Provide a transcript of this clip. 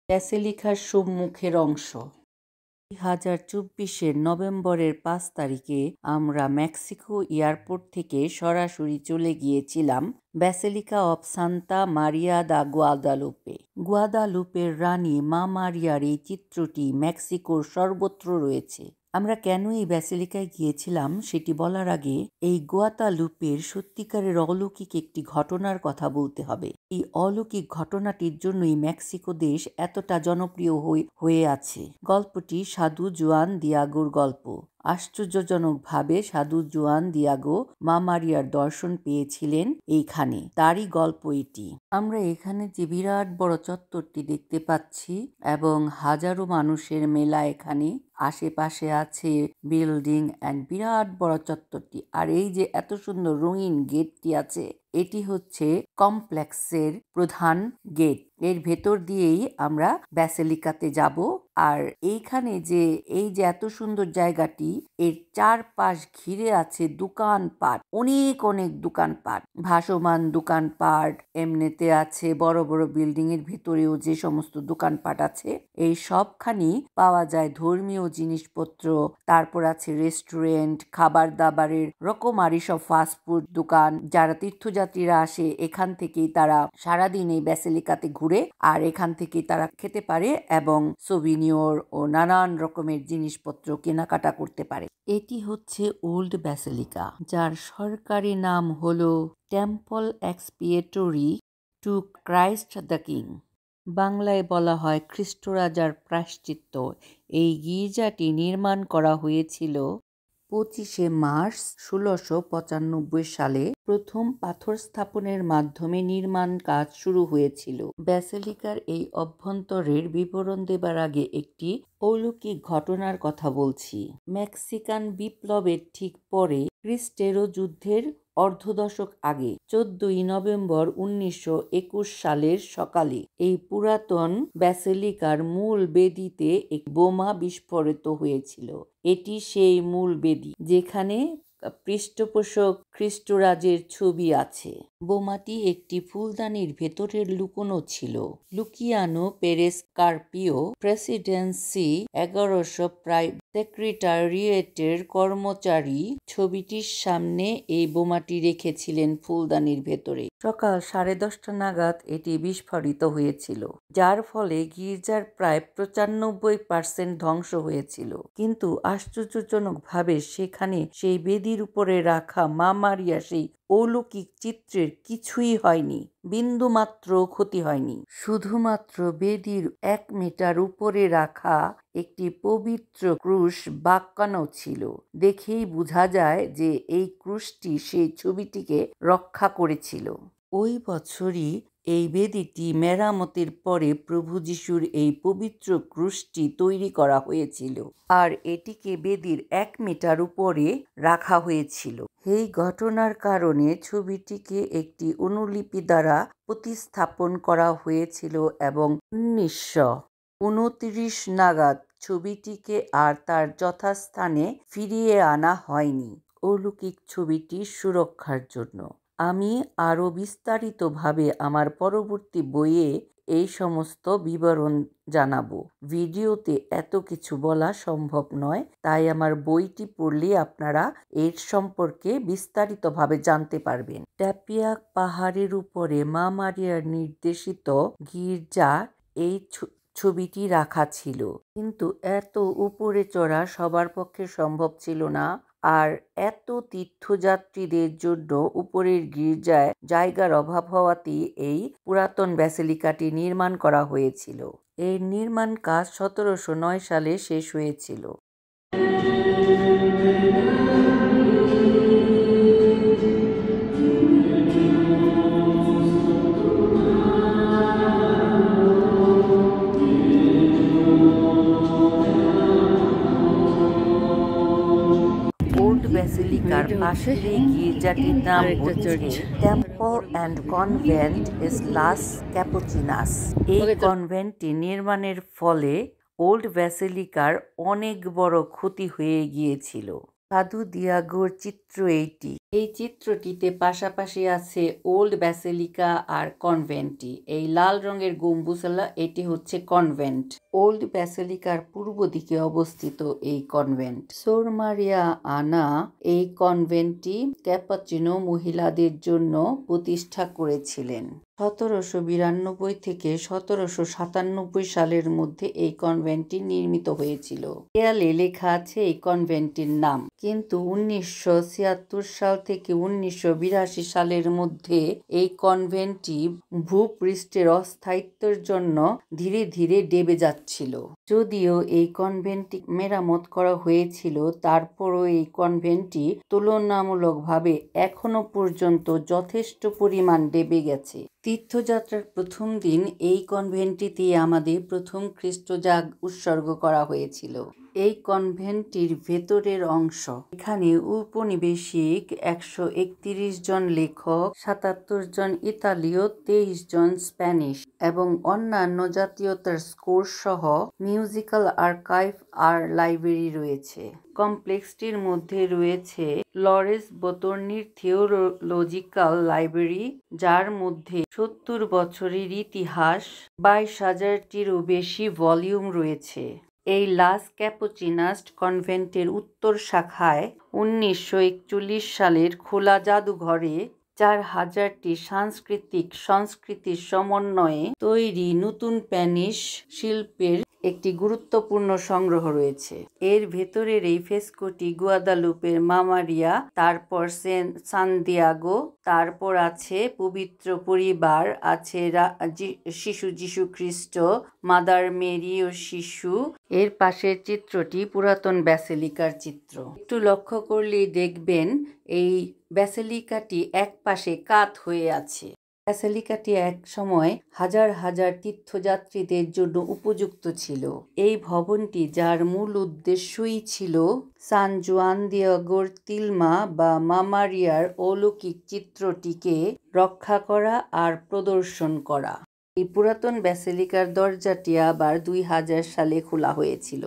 ব্যাসিলিকার সম্মুখের অংশ। 2024-এর নভেম্বরের 5 তারিখে আমরা মেক্সিকো এয়ারপোর্ট থেকে সরাসরি চলে গিয়েছিলাম ব্যাসিলিকা অব সান্তা মারিয়া দা গুয়াদালুপে। গুয়াদালুপের রানী মা মারিয়ার এই চিত্রটি মেক্সিকোর সর্বত্র রয়েছে। আমরা কেন এই ব্যাসিলিকায় গিয়েছিলাম সেটি বলার আগে এই গুয়াদালুপের সত্যিকারের অলৌকিক একটি ঘটনার কথা বলতে হবে। এই অলৌকিক ঘটনাটির জন্যই মেক্সিকো দেশ এতটা জনপ্রিয় হয়ে আছে। গল্পটি সাধু জুয়ান দিয়াগোর গল্প। আশ্চর্যজনকভাবে সাধু জুয়ান দিয়াগো মা মারিয়ার দর্শন পেয়েছিলেন এইখানে, তারই গল্প এটি। আমরা এখানে যে বিরাট বড় চত্বরটি দেখতে পাচ্ছি এবং হাজারো মানুষের মেলা, এখানে আশেপাশে আছে বিল্ডিং অ্যান্ড বিরাট বড় চত্বরটি। আর এই যে এত সুন্দর রঙিন গেটটি আছে, এটি হচ্ছে কমপ্লেক্সের প্রধান গেট। এর ভেতর দিয়েই আমরা ব্যাসিলিকাতে যাব। আর এইখানে যে এই যে এত সুন্দর জায়গাটি, এর চারপাশ ঘিরে আছে দোকানপাট, অনেক অনেক দোকানপাট, ভাসমান দোকানপাট এমনিতে আছে। বড় বড় বিল্ডিং এর ভিতরেও যে সমস্ত দোকানপাট আছে, এই সবখানি পাওয়া যায় ধর্মীয় জিনিসপত্র। তারপর আছে রেস্টুরেন্ট, খাবার দাবারের রকমারি সব ফাস্টফুড দোকান। যারা তীর্থযাত্রীরা আসে এখান থেকেই তারা সারাদিন এই ব্যাসিলিকাতে ঘুরে, আর এখান থেকে তারা খেতে পারে এবং সোভিনিয়র ও নানান রকমের জিনিসপত্র কেনাকাটা করতে পারে। এটি হচ্ছে ওল্ড ব্যাসিলিকা, যার সরকারি নাম হলো temple expiatory to Christ the king. বাংলায় বলা হয় খ্রিস্টরাজার প্রায়শ্চিত্ত। এই গির্জাটি নির্মাণ করা হয়েছিল 25শে মার্চ 1695 সালে। প্রথম পাথর স্থাপনের মাধ্যমে নির্মাণ কাজ শুরু হয়েছিল। ব্যাসিলিকার এই অভ্যন্তরের বিবরণ দেবার আগে একটি অলৌকিক ঘটনার কথা বলছি। মেক্সিকান বিপ্লবের ঠিক পরে, ক্রিস্টেরো যুদ্ধের অর্ধদশক আগে 14ই নভেম্বর 1921 সালের সকালে এই পুরাতন ব্যাসিলিকার মূল বেদিতে এক বোমা বিস্ফোরিত হয়েছিল। এটি সেই মূল বেদি যেখানে পৃষ্ঠপোষক খ্রিস্টরাজের ছবি আছে। বোমাটি একটি ফুলদানির ভেতরে লুকোনো ছিল। লুকিয়ানো পেরেস কার্পিও প্রেসিডেন্সি 1100 প্রায় সেক্রেটারিয়েটের কর্মচারী ছবিটির সামনে এই বোমাটি রেখেছিলেন ফুলদানির ভেতরে। সকাল 10:30 নাগাদ এটি বিস্ফোরিত হয়েছিল, যার ফলে গির্জার প্রায় 95% ধ্বংস হয়েছিল। কিন্তু আশ্চর্যজনকভাবে সেখানে সেই বেদির উপরে রাখা মা মারিয়া সেই অলৌকিক চিত্রের কিছুই হয়নি, বিন্দুমাত্র ক্ষতি হয়নি। শুধুমাত্র বেদির 1 মিটার উপরে রাখা একটি পবিত্র ক্রুশ বাঁকানো ছিল। দেখেই বোঝা যায় যে এই ক্রুশটি সেই ছবিটিকে রক্ষা করেছিল। ওই বছরই এই বেদিটি মেরামতের পরে প্রভু যিশুর এই পবিত্র ক্রুশটি তৈরি করা হয়েছিল, আর এটিকে বেদির 1 মিটার উপরে রাখা হয়েছিল। এই ঘটনার কারণে ছবিটিকে একটি অনুলিপি দ্বারা প্রতিস্থাপন করা হয়েছিল এবং 1929 নাগাদ ছবিটিকে আর তার যথাস্থানে ফিরিয়ে আনা হয়নি অলৌকিক ছবিটির সুরক্ষার জন্য। আমি আরও বিস্তারিতভাবে আমার পরবর্তী বইয়ে এই সমস্ত বিবরণ জানাবো। ভিডিওতে এত কিছু বলা সম্ভব নয়, তাই আমার বইটি পড়লে আপনারা এর সম্পর্কে বিস্তারিতভাবে জানতে পারবেন। ট্যাপিয়াক পাহাড়ের উপরে মা মারিয়ার নির্দেশিত গির্জা এই ছবিটি রাখা ছিল, কিন্তু এত উপরে চড়া সবার পক্ষে সম্ভব ছিল না। আর এত তীর্থযাত্রীদের জন্য উপরের গির্জায় জায়গার অভাব হওয়াতেই এই পুরাতন ব্যাসিলিকাটি নির্মাণ করা হয়েছিল। এর নির্মাণ কাজ 1709 সালে শেষ হয়েছিল। ব্যাসিলিকার পাশের এই গির্জাটির নাম হচ্ছে টেম্পল অ্যান্ড কনভেন্ট এস লাস ক্যাপুচিনাস। এই কনভেন্টটি নির্মাণের ফলে ওল্ড ব্যাসিলিকার অনেক বড় ক্ষতি হয়ে গিয়েছিল। সাধু দিয়াগোর চিত্র এইটি। এই চিত্রটিতে পাশাপাশি আছে ওল্ড ব্যাসিলিকা আর কনভেন্টটি। এই লাল রঙের গম্বুজওয়ালা এটি হচ্ছে কনভেন্ট। ওল্ড ব্যাসিলিকার পূর্ব দিকে অবস্থিত এই কনভেন্ট। সোর মারিয়া আনা এই কনভেন্টটি ক্যাপাচিনো মহিলাদের জন্য প্রতিষ্ঠা করেছিলেন। 1792 থেকে 1797 সালের মধ্যে এই কনভেন্টটি নির্মিত হয়েছিল। দেয়ালে লেখা আছে এই কনভেন্টটির নাম, কিন্তু 1976 সাল থেকে 1982 সালের মধ্যে এই কনভেন্টটি ভূপৃষ্ঠের অস্থায়িত্বের জন্য ধীরে ধীরে ডেবে যাচ্ছিল। যদিও এই কনভেন্টটি মেরামত করা হয়েছিল, তারপরও এই কনভেন্টটি তুলনামূলকভাবে এখনো পর্যন্ত যথেষ্ট পরিমাণ ডেবে গেছে। তীর্থযাত্রার প্রথম দিন এই কনভেন্টটিতে আমাদের প্রথম খ্রিস্টজাগ উৎসর্গ করা হয়েছিল। এই কনভেন্টটির ভেতরের অংশ, এখানে উপনিবেশিক 131 জন লেখক, 77 জন ইতালীয়, 23 জন স্প্যানিশ এবং অন্যান্য জাতীয়তার স্কোর সহ মিউজিক্যাল আর্কাইভ আর লাইব্রেরি রয়েছে। কমপ্লেক্সটির মধ্যে রয়েছে লরেস বোতর্নির থিওলজিক্যাল লাইব্রেরি, যার মধ্যে 70 বছরের ইতিহাস, 22,000-টিরও বেশি ভলিউম রয়েছে। এই লাস ক্যাপুচিনাস কনভেন্টের উত্তর শাখায় 1941 সালের খোলা জাদুঘরে 4,000টি সাংস্কৃতিক সংস্কৃতির সমন্বয়ে তৈরি নতুন স্প্যানিশ শিল্পের একটি গুরুত্বপূর্ণ সংগ্রহ রয়েছে। এর ভেতরের এই ফ্রেস্কোটি গুয়াদালুপের মা মারিয়া, তারপর সান্তিয়াগো, তারপর আছে পবিত্র পরিবার, আছে শিশু যীশু খ্রিস্ট, মাদার মেরি ও শিশু। এর পাশের চিত্রটি পুরাতন ব্যাসিলিকার চিত্র। একটু লক্ষ্য করলেই দেখবেন এই ব্যাসিলিকাটি এক পাশে কাত হয়ে আছে। ব্যাসিলিকাটি এক সময় হাজার হাজার তীর্থযাত্রীদের জন্য উপযুক্ত ছিল। এই ভবনটি, যার মূল উদ্দেশ্যই ছিল সান জুয়ান দিয়েগোর তিলমা বা মা মারিয়ার অলৌকিক চিত্রটিকে রক্ষা করা আর প্রদর্শন করা। এই পুরাতন ব্যাসিলিকার দরজাটি আবার 2000 সালে খোলা হয়েছিল।